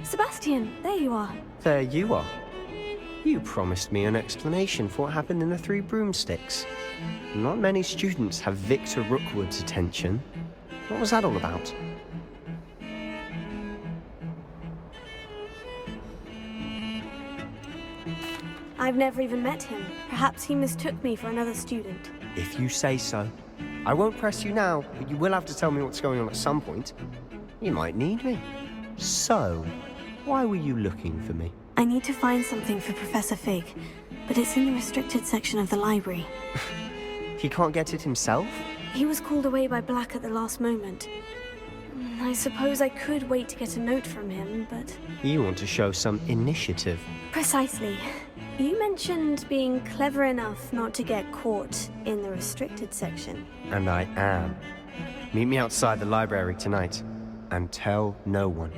Sebastian, there you are. There you are. You promised me an explanation for what happened in the Three Broomsticks. Not many students have Victor Rookwood's attention. What was that all about? I've never even met him. Perhaps he mistook me for another student. If you say so. I won't press you now, but you will have to tell me what's going on at some point. You might need me. So, why were you looking for me? I need to find something for Professor Fig, but it's in the restricted section of the library. He can't get it himself? He was called away by Black at the last moment. I suppose I could wait to get a note from him, but... You want to show some initiative. Precisely. You mentioned being clever enough not to get caught in the restricted section. And I am. Meet me outside the library tonight, and tell no one.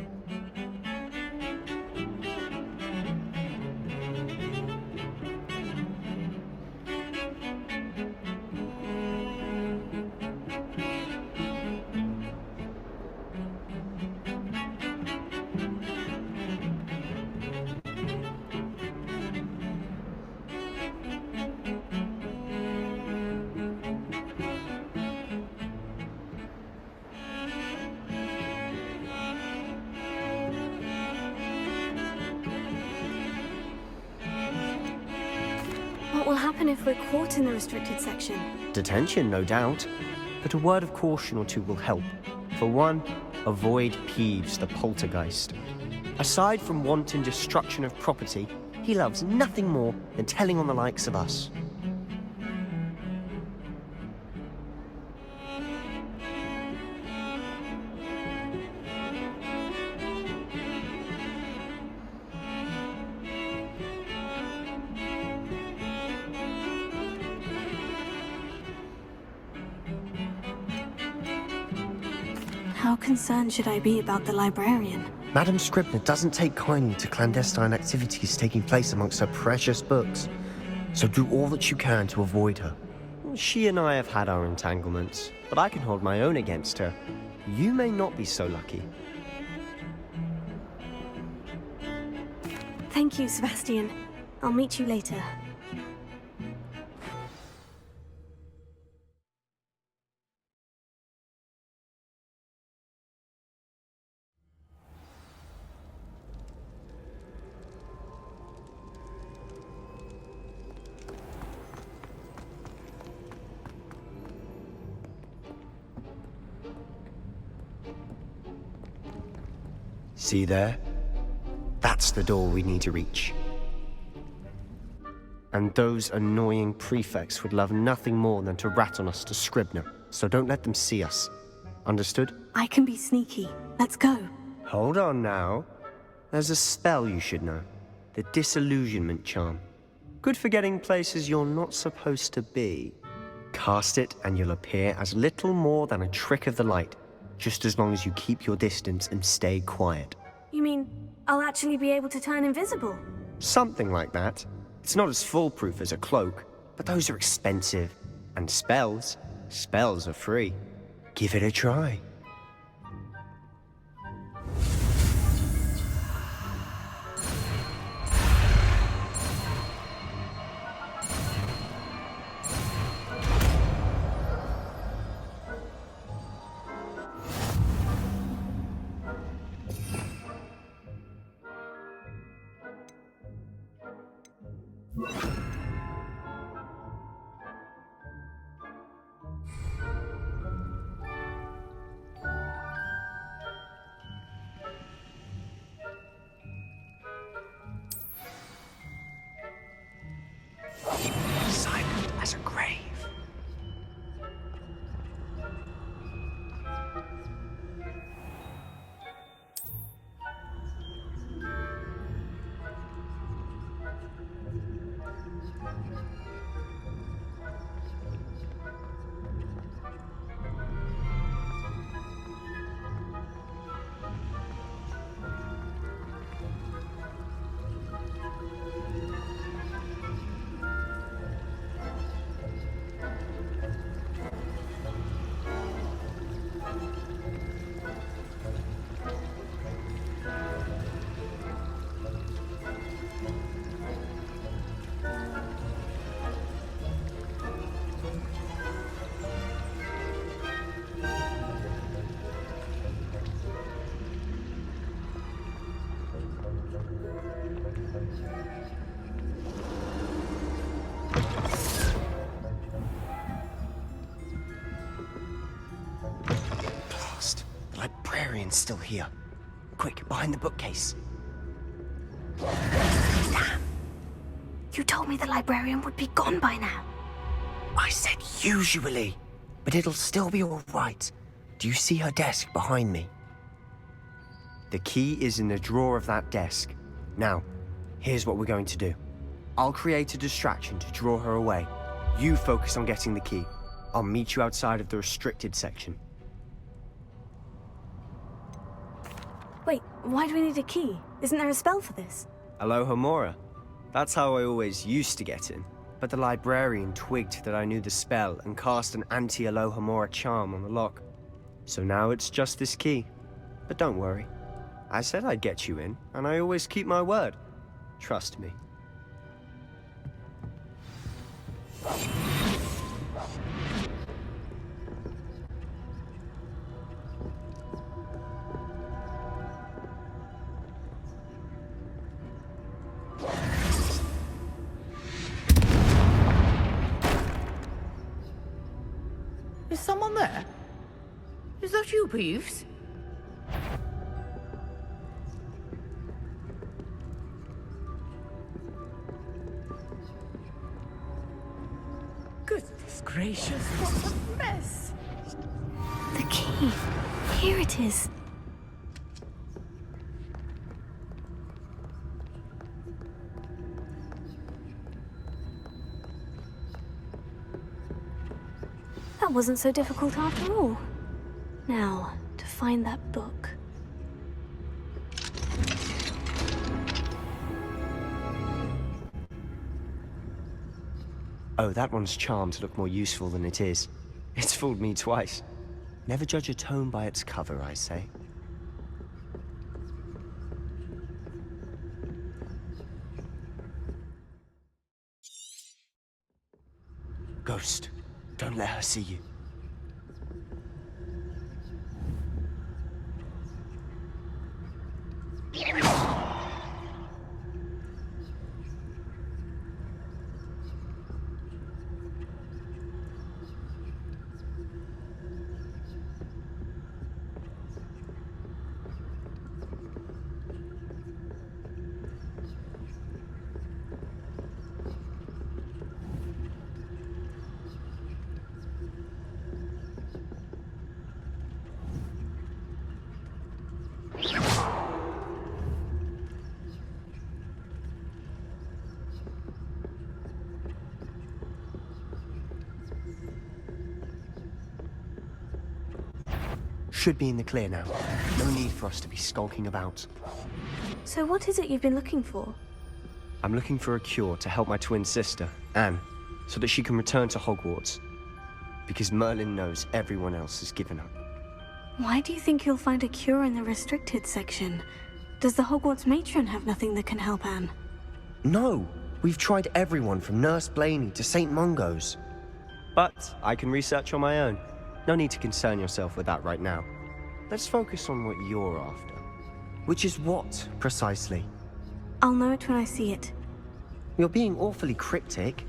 What will happen if we're caught in the restricted section? Detention, no doubt. But a word of caution or two will help. For one, avoid Peeves, the poltergeist. Aside from wanton destruction of property, he loves nothing more than telling on the likes of us. How concerned should I be about the librarian? Madam Scribner doesn't take kindly to clandestine activities taking place amongst her precious books, so do all that you can to avoid her. She and I have had our entanglements, but I can hold my own against her. You may not be so lucky. Thank you, Sebastian. I'll meet you later. See there? That's the door we need to reach. And those annoying prefects would love nothing more than to rat on us to Scribner, so don't let them see us. Understood? I can be sneaky. Let's go. Hold on now. There's a spell you should know. The Disillusionment Charm. Good for getting places you're not supposed to be. Cast it and you'll appear as little more than a trick of the light, just as long as you keep your distance and stay quiet. You mean I'll actually be able to turn invisible? Something like that. It's not as foolproof as a cloak, but those are expensive. And spells are free. Give it a try. librarian's still here. Quick, behind the bookcase. Damn. You told me the librarian would be gone by now. I said usually, but it'll still be all right. Do you see her desk behind me? The key is in the drawer of that desk. Now, here's what we're going to do. I'll create a distraction to draw her away. You focus on getting the key. I'll meet you outside of the restricted section. Wait, why do we need a key? Isn't there a spell for this? Alohomora. That's how I always used to get in. But the librarian twigged that I knew the spell and cast an anti-Alohomora charm on the lock. So now it's just this key. But don't worry. I said I'd get you in, and I always keep my word. Trust me. Is someone there? Is that you, Peeves? Goodness gracious, what a mess! The key. Here it is. That wasn't so difficult after all. Now, to find that book. Oh, that one's charmed to look more useful than it is. It's fooled me twice. Never judge a tome by its cover, I say. Ghost, don't let her see you. Should be in the clear now. No need for us to be skulking about. So what is it you've been looking for? I'm looking for a cure to help my twin sister, Anne, so that she can return to Hogwarts. Because Merlin knows everyone else has given up. Why do you think you'll find a cure in the restricted section? Does the Hogwarts matron have nothing that can help Anne? No! We've tried everyone from Nurse Blaney to St. Mungo's. But I can research on my own. No need to concern yourself with that right now. Let's focus on what you're after. Which is what, precisely? I'll know it when I see it. You're being awfully cryptic.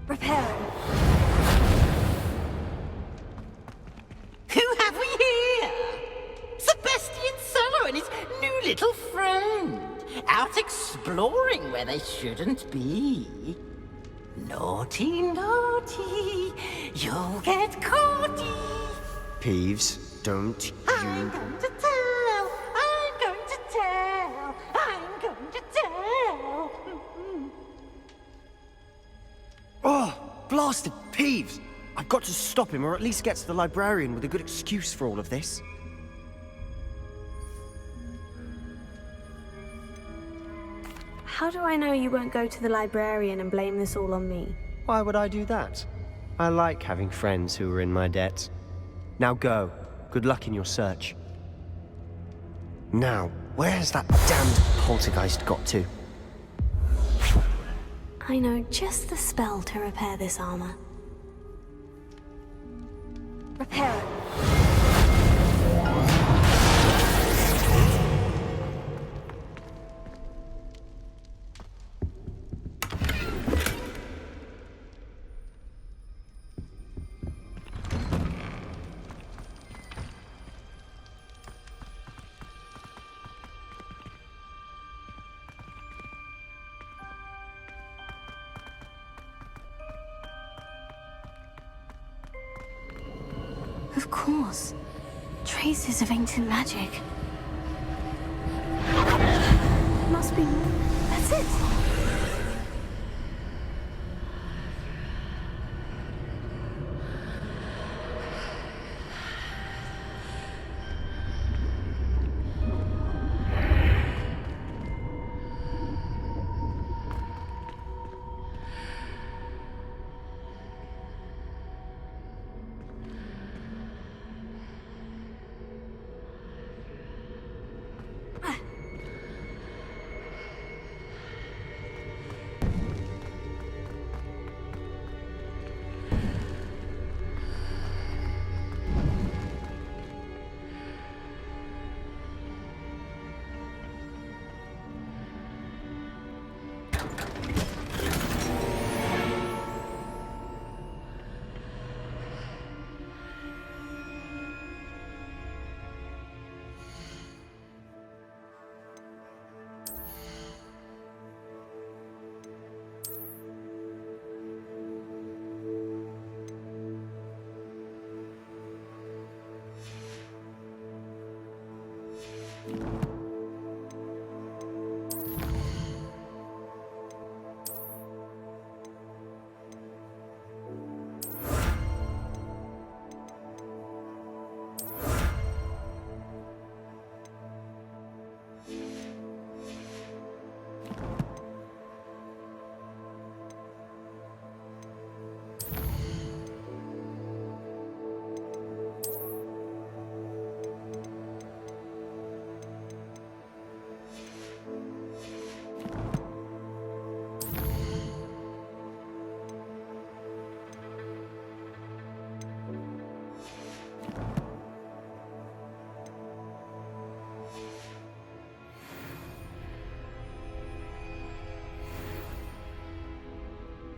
Repairing. Who have we here? Sebastian Sallow and his new little friend. Out exploring where they shouldn't be. Naughty, naughty. You'll get caughty. Peeves, don't I'm you... going to tell. I'm going to tell. I'm going to tell. Oh, blasted Peeves! I've got to stop him, or at least get to the librarian with a good excuse for all of this. How do I know you won't go to the librarian and blame this all on me? Why would I do that? I like having friends who are in my debt. Now go. Good luck in your search. Now, where's that damned poltergeist got to? I know just the spell to repair this armor. Repair it. Of course. Traces of ancient magic. Must be... That's it!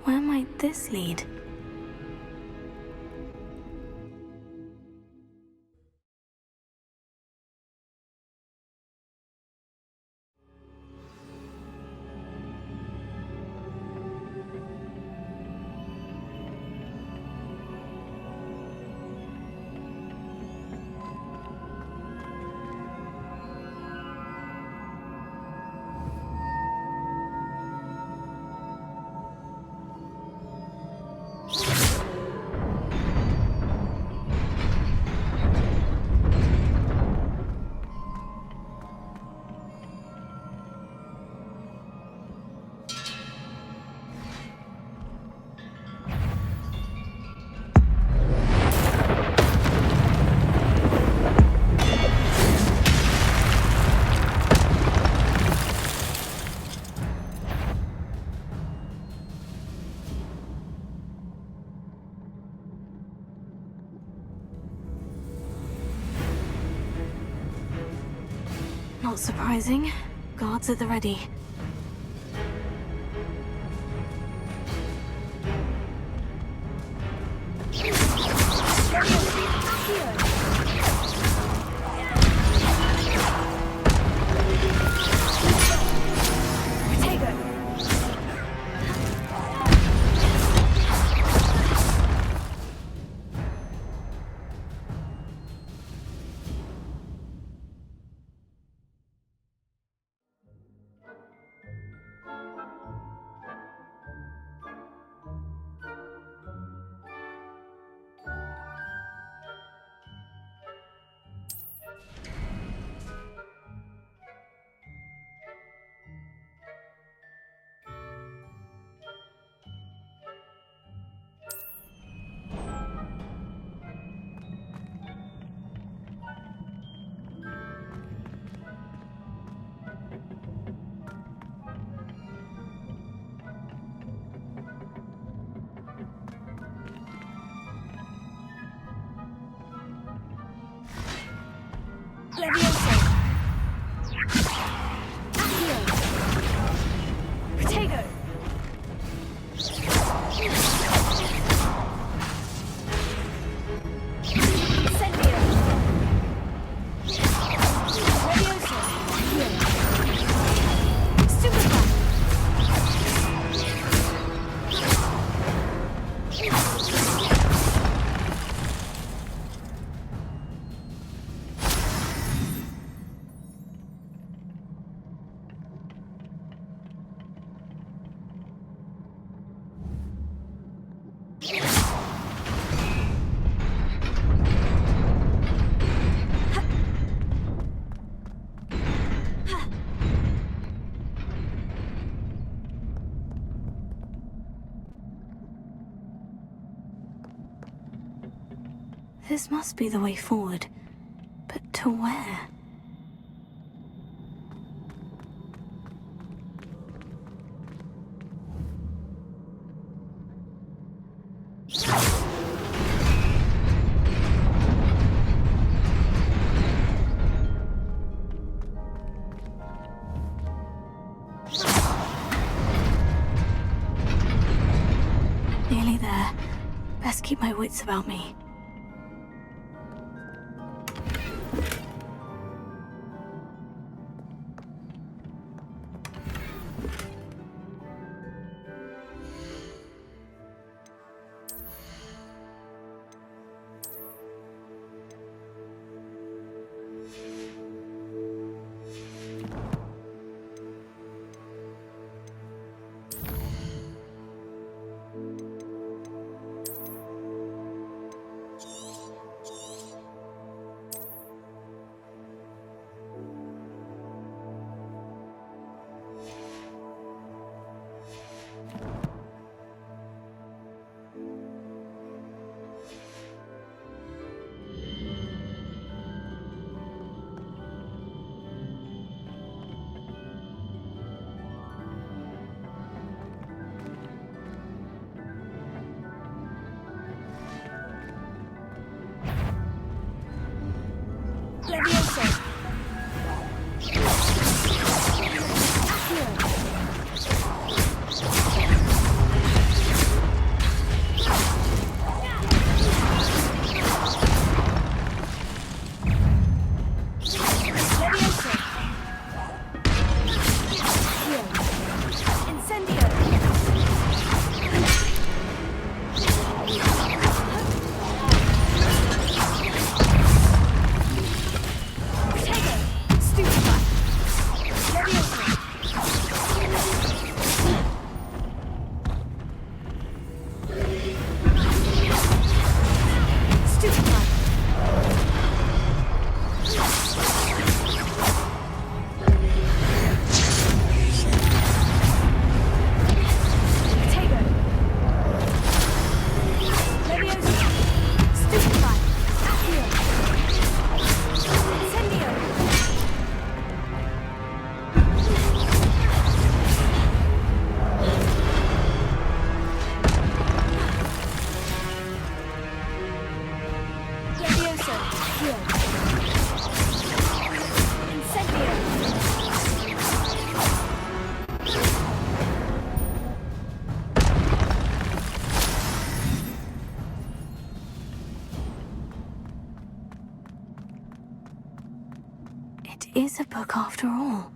Where might this lead? Not surprising. Guards at the ready. This must be the way forward. But to where? Nearly there. Best keep my wits about me. Leviosa. It is a book after all.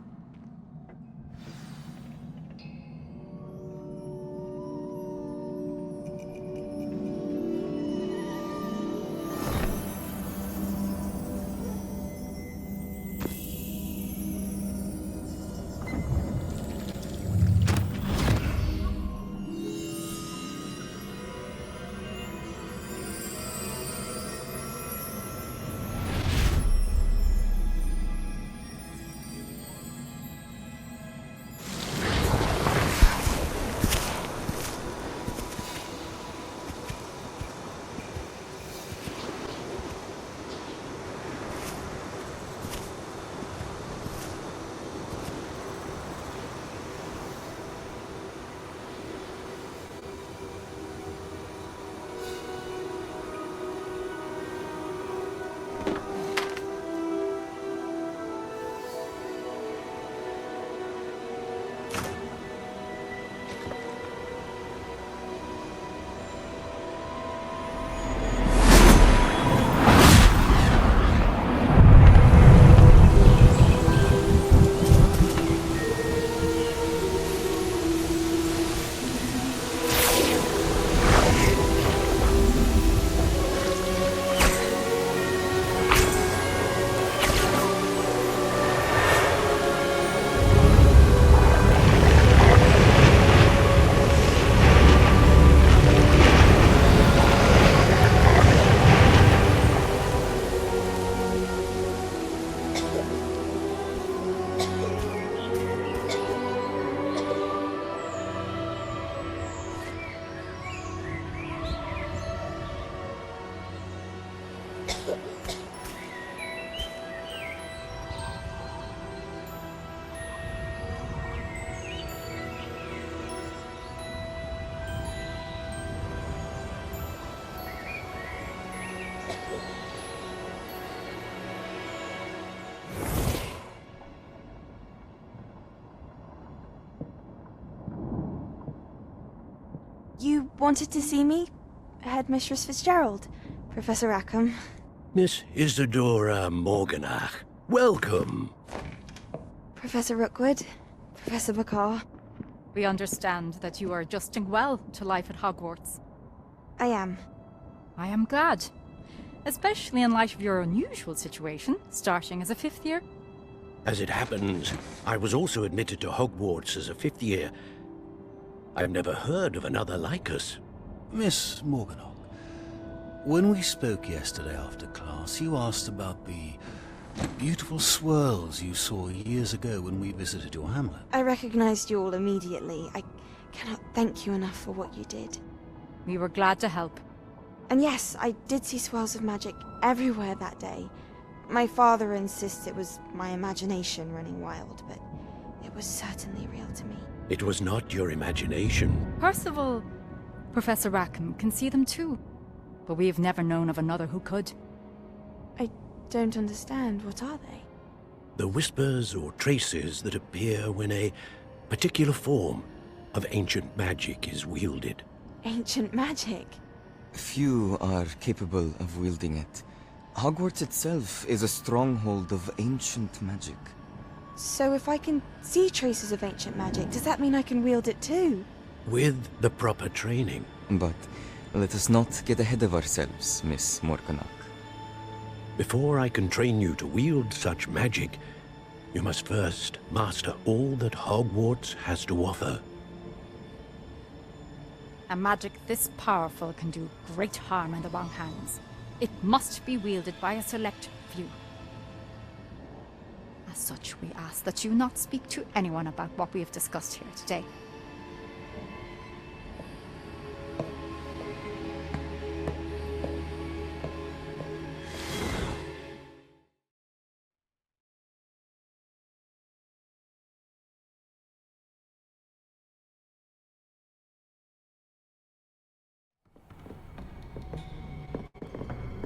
You wanted to see me? Headmistress Fitzgerald, Professor Rackham. Miss Isadora Morganach, welcome. Professor Rookwood, Professor Bakar. We understand that you are adjusting well to life at Hogwarts. I am. I am glad. Especially in light of your unusual situation, starting as a 5th year. As it happens, I was also admitted to Hogwarts as a 5th year. I've never heard of another like us. Miss Morganach, when we spoke yesterday after class, you asked about the beautiful swirls you saw years ago when we visited your hamlet. I recognized you all immediately. I cannot thank you enough for what you did. We were glad to help. And yes, I did see swirls of magic everywhere that day. My father insists it was my imagination running wild, but it was certainly real to me. It was not your imagination. Percival, Professor Rackham can see them too. But we have never known of another who could. I don't understand. What are they? The whispers or traces that appear when a particular form of ancient magic is wielded. Ancient magic? Few are capable of wielding it. Hogwarts itself is a stronghold of ancient magic. So if I can see traces of ancient magic, does that mean I can wield it too? With the proper training. But let us not get ahead of ourselves, Miss Morganach. Before I can train you to wield such magic, you must first master all that Hogwarts has to offer. A magic this powerful can do great harm in the wrong hands. It must be wielded by a select few. As such, we ask that you not speak to anyone about what we have discussed here today.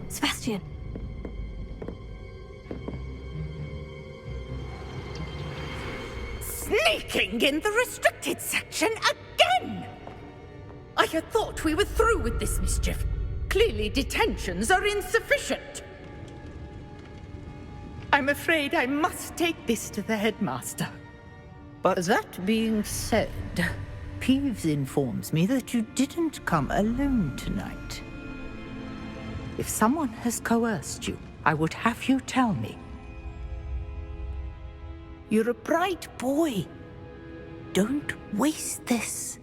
Sebastian! Sneaking in the restricted section again! I had thought we were through with this mischief. Clearly detentions are insufficient. I'm afraid I must take this to the headmaster. But that being said, Peeves informs me that you didn't come alone tonight. If someone has coerced you, I would have you tell me. You're a bright boy. Don't waste this.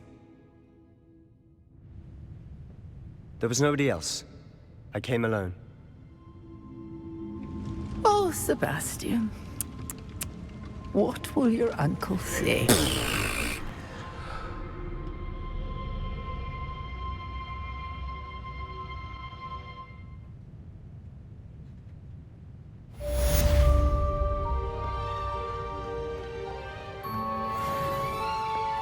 There was nobody else. I came alone. Oh, Sebastian. What will your uncle say?